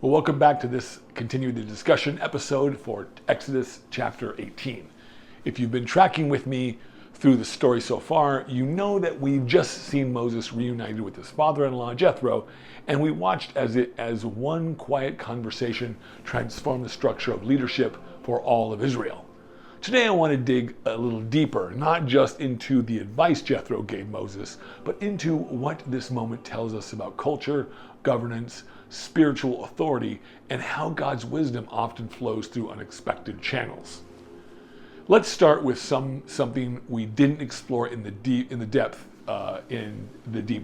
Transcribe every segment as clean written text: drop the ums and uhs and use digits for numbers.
Well, welcome back to this Continue the Discussion episode for Exodus chapter 18. If you've been tracking with me through the story so far, you know that we've just seen Moses reunited with his father-in-law Jethro, and we watched as one quiet conversation transformed the structure of leadership for all of Israel. Today I want to dig a little deeper, not just into the advice Jethro gave Moses, but into what this moment tells us about culture, governance, spiritual authority, and how God's wisdom often flows through unexpected channels. Let's start with something we didn't explore in the deep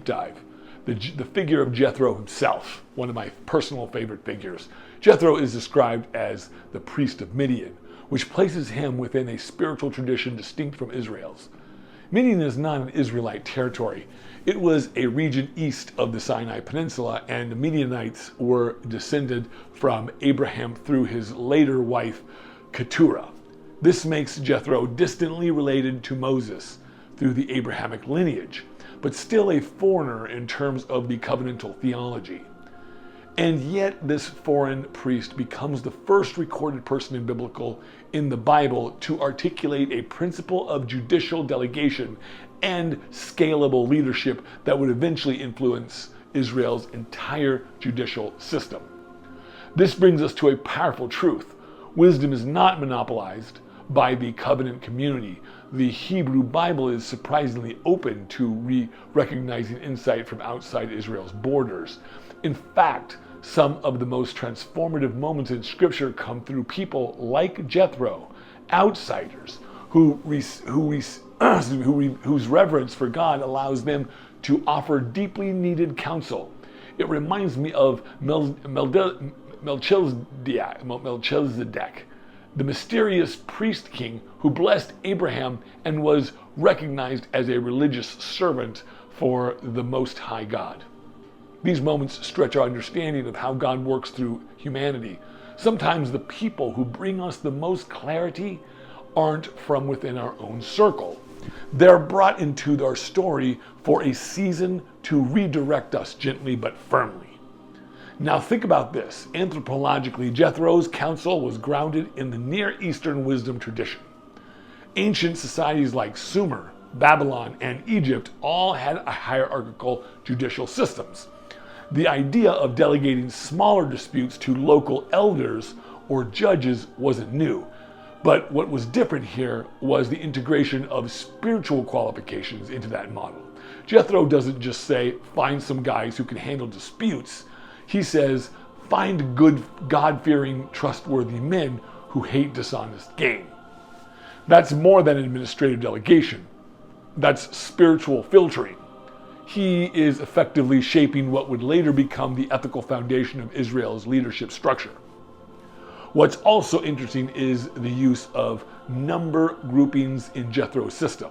dive. The figure of Jethro himself, one of my personal favorite figures. Jethro is described as the priest of Midian, which places him within a spiritual tradition distinct from Israel's. Midian is not an Israelite territory. It was a region east of the Sinai Peninsula, and the Midianites were descended from Abraham through his later wife, Keturah. This makes Jethro distantly related to Moses through the Abrahamic lineage, but still a foreigner in terms of the covenantal theology. And yet this foreign priest becomes the first recorded person in the Bible to articulate a principle of judicial delegation and scalable leadership that would eventually influence Israel's entire judicial system. This brings us to a powerful truth. Wisdom is not monopolized by the covenant community. The Hebrew Bible is surprisingly open to recognizing insight from outside Israel's borders. In fact, some of the most transformative moments in Scripture come through people like Jethro, outsiders, whose reverence for God allows them to offer deeply needed counsel. It reminds me of Melchizedek, the mysterious priest king who blessed Abraham and was recognized as a religious servant for the Most High God. These moments stretch our understanding of how God works through humanity. Sometimes the people who bring us the most clarity aren't from within our own circle. They're brought into our story for a season to redirect us gently but firmly. Now think about this. Anthropologically, Jethro's counsel was grounded in the Near Eastern wisdom tradition. Ancient societies like Sumer, Babylon, and Egypt all had hierarchical judicial systems. The idea of delegating smaller disputes to local elders or judges wasn't new. But what was different here was the integration of spiritual qualifications into that model. Jethro doesn't just say, find some guys who can handle disputes. He says, find good, God-fearing, trustworthy men who hate dishonest gain. That's more than administrative delegation. That's spiritual filtering. He is effectively shaping what would later become the ethical foundation of Israel's leadership structure. What's also interesting is the use of number groupings in Jethro's system.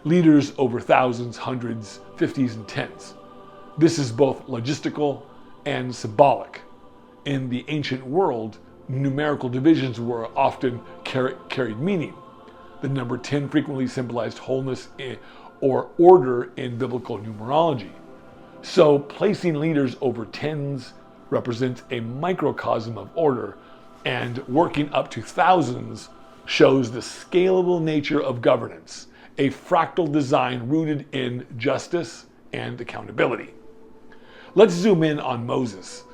Leaders over thousands, hundreds, 50s, and 10s. This is both logistical and symbolic. In the ancient world, numerical divisions were often carried meaning. The number 10 frequently symbolized wholeness or order in biblical numerology. So placing leaders over tens represents a microcosm of order, and working up to thousands shows the scalable nature of governance, a fractal design rooted in justice and accountability. Let's zoom in on Moses'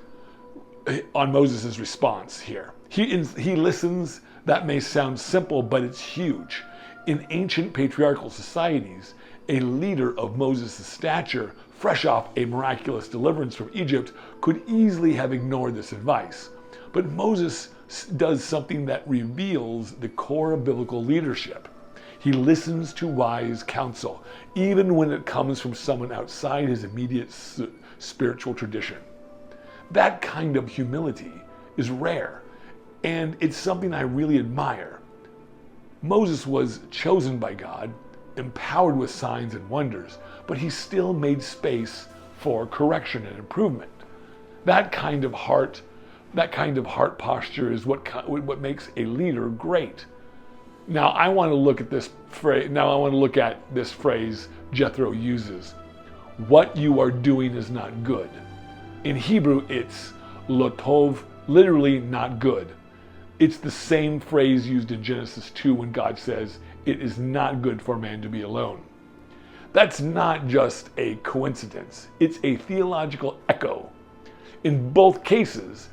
response here. He listens. That may sound simple, but it's huge. In ancient patriarchal societies, a leader of Moses' stature, fresh off a miraculous deliverance from Egypt, could easily have ignored this advice. But Moses does something that reveals the core of biblical leadership. He listens to wise counsel, even when it comes from someone outside his immediate spiritual tradition. That kind of humility is rare, and it's something I really admire. Moses was chosen by God, empowered with signs and wonders, but he still made space for correction and improvement. That kind of heart posture is what makes a leader great. Now I want to look at this phrase Jethro uses. What you are doing is not good. In Hebrew, it's lo tov, literally not good. It's the same phrase used in Genesis 2 when God says, "It is not good for man to be alone." That's not just a coincidence. It's a theological echo. In both cases,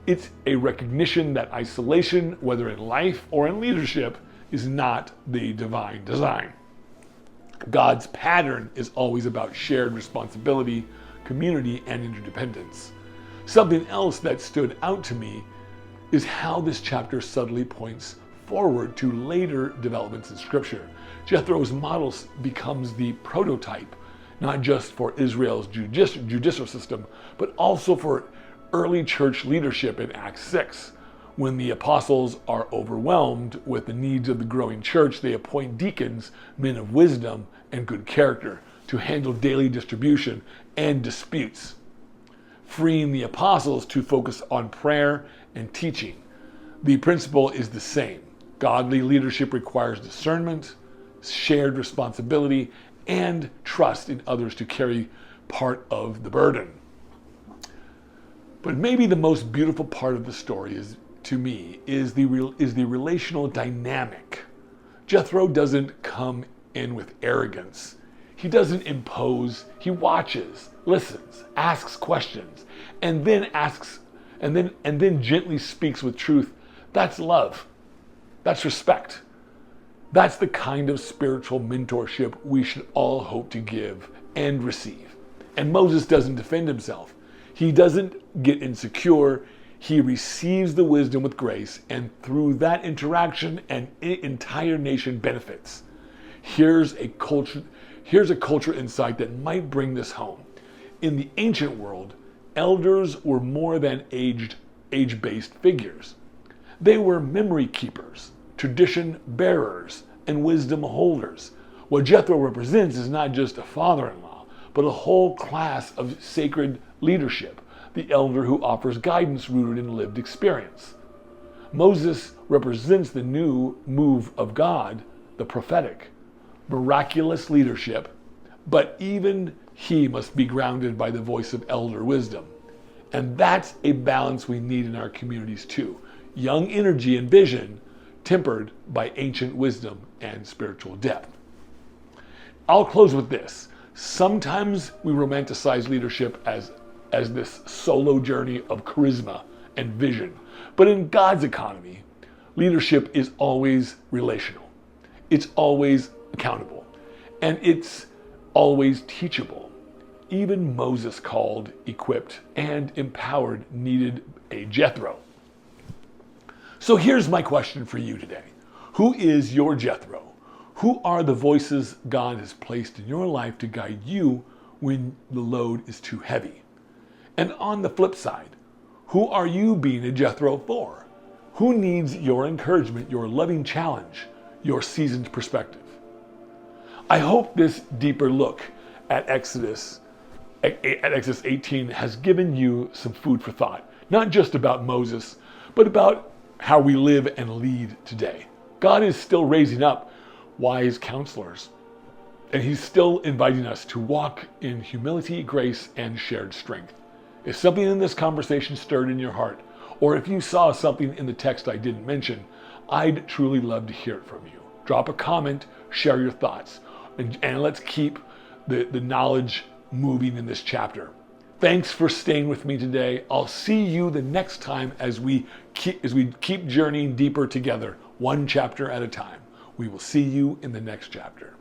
it's a recognition that isolation, whether in life or in leadership, is not the divine design. God's pattern is always about shared responsibility, community, and interdependence. Something else that stood out to me is how this chapter subtly points forward to later developments in Scripture. Jethro's model becomes the prototype, not just for Israel's judicial system, but also for early church leadership in Acts 6. When the apostles are overwhelmed with the needs of the growing church, they appoint deacons, men of wisdom and good character, to handle daily distribution and disputes, freeing the apostles to focus on prayer and teaching. The principle is the same. Godly leadership requires discernment, shared responsibility, and trust in others to carry part of the burden. But maybe the most beautiful part of the story is the relational dynamic. Jethro doesn't come in with arrogance. He doesn't impose. He watches, listens, asks questions, and then gently speaks with truth. That's love. That's respect. That's the kind of spiritual mentorship we should all hope to give and receive. And Moses doesn't defend himself. He doesn't get insecure. He receives the wisdom with grace, and through that interaction, an entire nation benefits. Here's a culture insight that might bring this home. In the ancient world, elders were more than age-based figures. They were memory keepers, tradition bearers, and wisdom holders. What Jethro represents is not just a father-in-law, but a whole class of sacred leadership, the elder who offers guidance rooted in lived experience. Moses represents the new move of God, the prophetic, miraculous leadership, but even he must be grounded by the voice of elder wisdom. And that's a balance we need in our communities too. Young energy and vision tempered by ancient wisdom and spiritual depth. I'll close with this. Sometimes we romanticize leadership as this solo journey of charisma and vision. But in God's economy, leadership is always relational. It's always accountable. And it's always teachable. Even Moses, called, equipped, and empowered, needed a Jethro. So here's my question for you today. Who is your Jethro? Who are the voices God has placed in your life to guide you when the load is too heavy? And on the flip side, who are you being a Jethro for? Who needs your encouragement, your loving challenge, your seasoned perspective? I hope this deeper look at Exodus 18 has given you some food for thought, not just about Moses, but about how we live and lead today. God is still raising up wise counselors, and he's still inviting us to walk in humility, grace, and shared strength. If something in this conversation stirred in your heart, or if you saw something in the text I didn't mention, I'd truly love to hear it from you. Drop a comment, share your thoughts, and let's keep the knowledge moving in this chapter. Thanks for staying with me today. I'll see you the next time as we keep journeying deeper together, one chapter at a time. We will see you in the next chapter.